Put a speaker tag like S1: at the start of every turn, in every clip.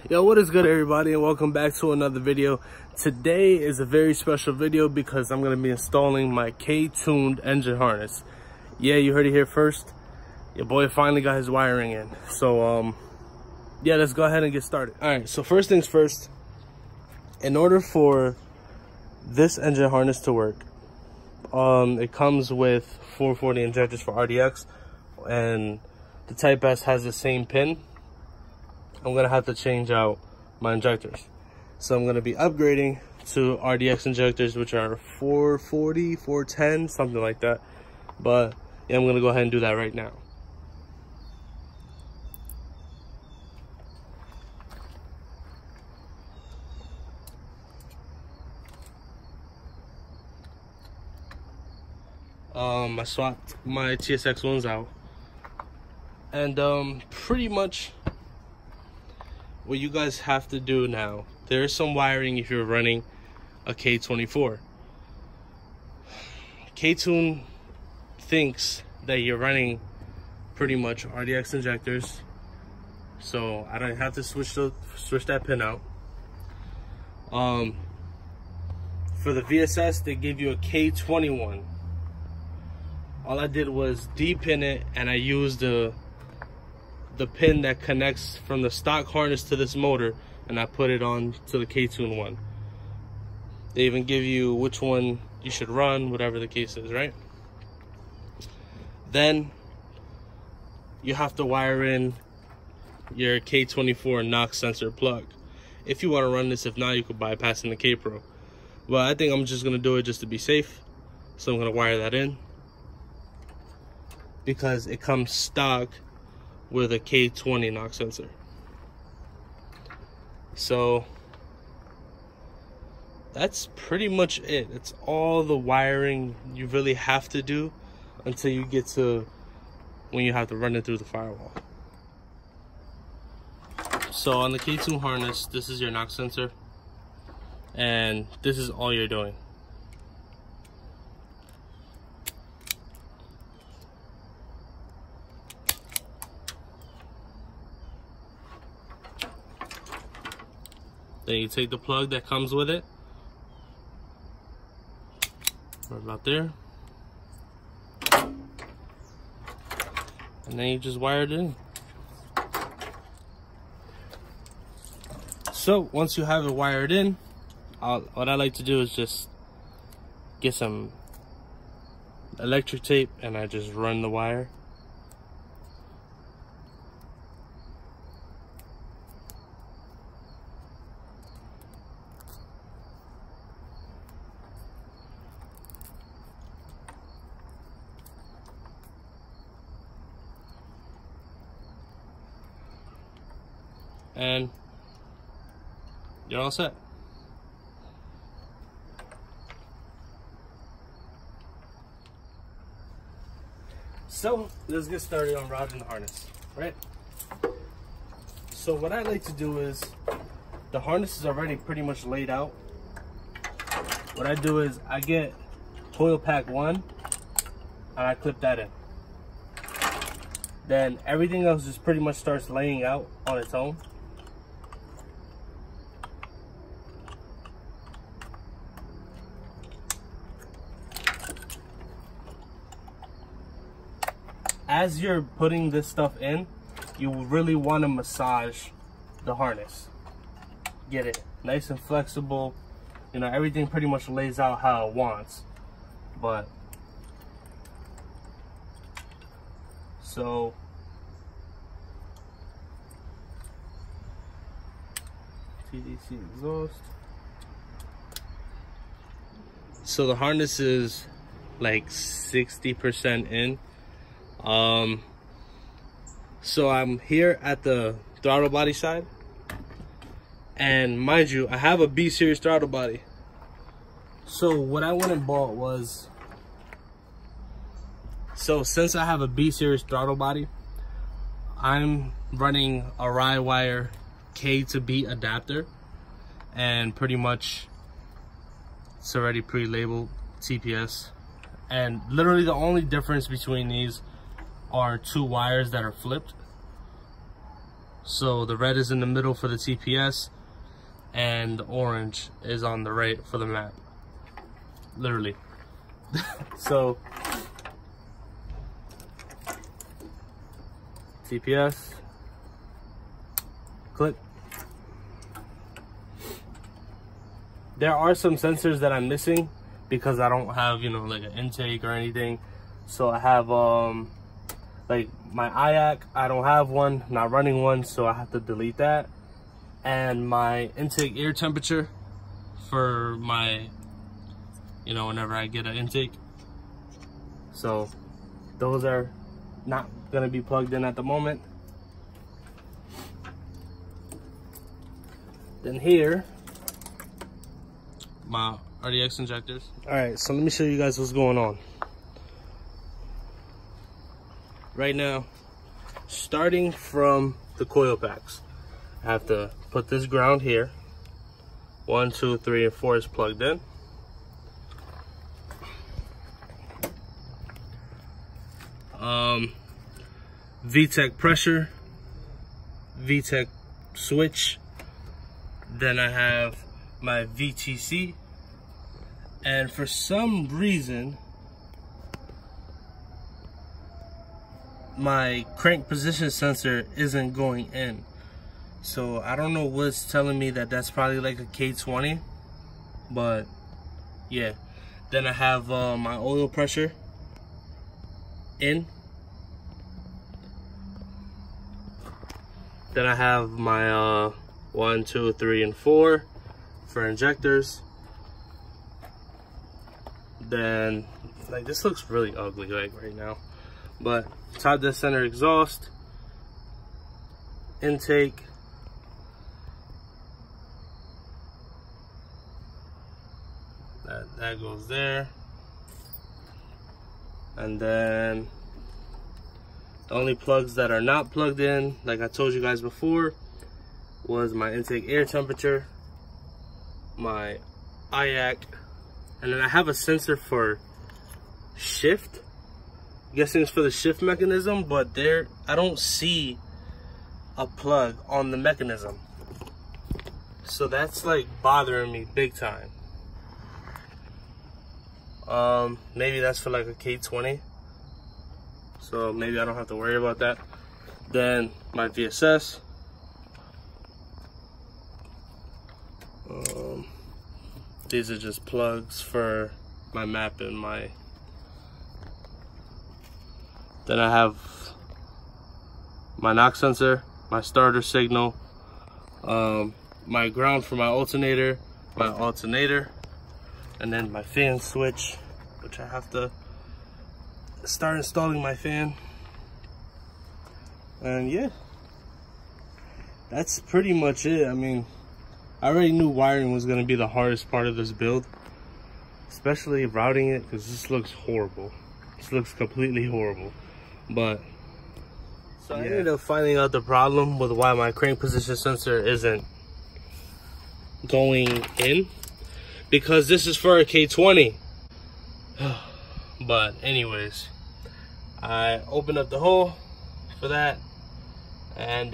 S1: Yo, what is good, everybody, and welcome back to another video. Today is a very special video because I'm going to be installing my K-tuned engine harness. Yeah, you heard it here first. Your boy finally got his wiring in. So yeah, let's go ahead and get started. All right, so first things first, in order for this engine harness to work, it comes with 440 injectors for RDX, and the Type S has the same pin. I'm gonna have to change out my injectors, so I'm gonna be upgrading to RDX injectors, which are 440, 410, something like that. But yeah, I'm gonna go ahead and do that right now. I swapped my TSX ones out, and pretty much what you guys have to do now, there's some wiring if you're running a K24. K-Tune thinks that you're running pretty much RDX injectors, so I don't have to switch that pin out. For the VSS, they give you a K21. All I did was de-pin it, and I used the pin that connects from the stock harness to this motor, and I put it on to the K-Tune one. They even give you which one you should run, whatever the case is, right? Then you have to wire in your K24 knock sensor plug if you want to run this. If not, you could bypass in the K-Pro, but I think I'm just gonna do it just to be safe, so I'm gonna wire that in because it comes stock with a K20 knock sensor. So that's pretty much it. It's all the wiring you really have to do until you get to when you have to run it through the firewall. So on the K-Tune harness, this is your knock sensor, and this is all you're doing. Then you take the plug that comes with it, right about there, and then you just wire it in. So once you have it wired in, what I like to do is just get some electric tape, and I just run the wire. And you're all set. So let's get started on routing the harness, right? So what I like to do is, the harness is already pretty much laid out. What I do is I get coil pack 1 and I clip that in. Then everything else just pretty much starts laying out on its own. As you're putting this stuff in, you really want to massage the harness. Get it nice and flexible. You know, everything pretty much lays out how it wants. But so TDC exhaust. So the harness is like 60% in. So I'm here at the throttle body side, and mind you, I have a B series throttle body. So what I went and bought was, so since I have a B series throttle body, I'm running a rye wire K to B adapter, and pretty much it's already pre-labeled TPS, and literally the only difference between these are 2 wires that are flipped. So the red is in the middle for the TPS, and the orange is on the right for the map. Literally. So TPS, click. There are some sensors that I'm missing because I don't have, you know, like an intake or anything. So I have like my IAC, I don't have one, not running one, so I have to delete that. And my intake air temperature for my, you know, whenever I get an intake. So those are not gonna be plugged in at the moment. Then here, my RDX injectors. All right, so let me show you guys what's going on. Right now, starting from the coil packs, I have to put this ground here. 1, 2, 3, and 4 is plugged in. VTEC pressure, VTEC switch. Then I have my VTC, and for some reason my crank position sensor isn't going in. So I don't know what's telling me that. That's probably like a K20, but yeah. Then I have my oil pressure in. Then I have my 1, 2, 3, and 4 for injectors. Then, like, this looks really ugly like right now, but top dead center exhaust, intake, that goes there. And then the only plugs that are not plugged in, like I told you guys before, was my intake air temperature, my IAC, and then I have a sensor for shift. I'm guessing it's for the shift mechanism, but there I don't see a plug on the mechanism. So that's like bothering me big time. Maybe that's for like a K20. So maybe I don't have to worry about that. Then my VSS. These are just plugs for my map and my. Then I have my knock sensor, my starter signal, my ground for my alternator, and then my fan switch, which I have to start installing my fan. And yeah, that's pretty much it. I mean, I already knew wiring was going to be the hardest part of this build, especially routing it, because this looks horrible. This looks completely horrible. But so yeah. I ended up finding out the problem with why my crank position sensor isn't going in, because this is for a K20. But anyways, I opened up the hole for that, and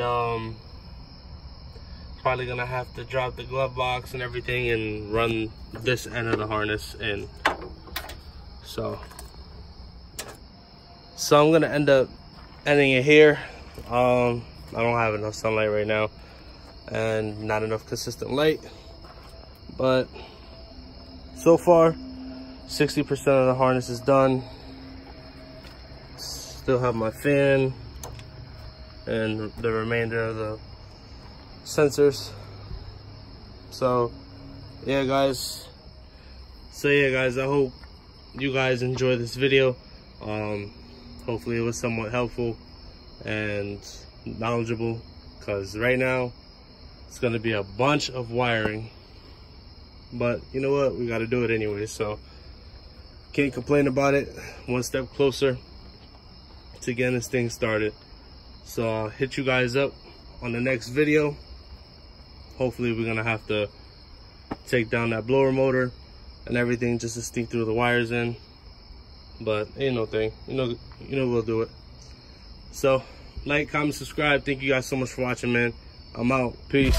S1: probably gonna have to drop the glove box and everything and run this end of the harness in. So I'm gonna end up ending it here. I don't have enough sunlight right now and not enough consistent light, but so far 60% of the harness is done. Still have my fan and the remainder of the sensors. So yeah guys, I hope you guys enjoy this video. Hopefully it was somewhat helpful and knowledgeable, because right now it's going to be a bunch of wiring, but you know what, we got to do it anyway, so can't complain about it. One step closer to getting this thing started. So I'll hit you guys up on the next video. Hopefully we're gonna have to take down that blower motor and everything just to sneak through the wires in, but ain't no thing, you know we'll do it. So Like, comment, subscribe. Thank you guys so much for watching, man. I'm out. Peace.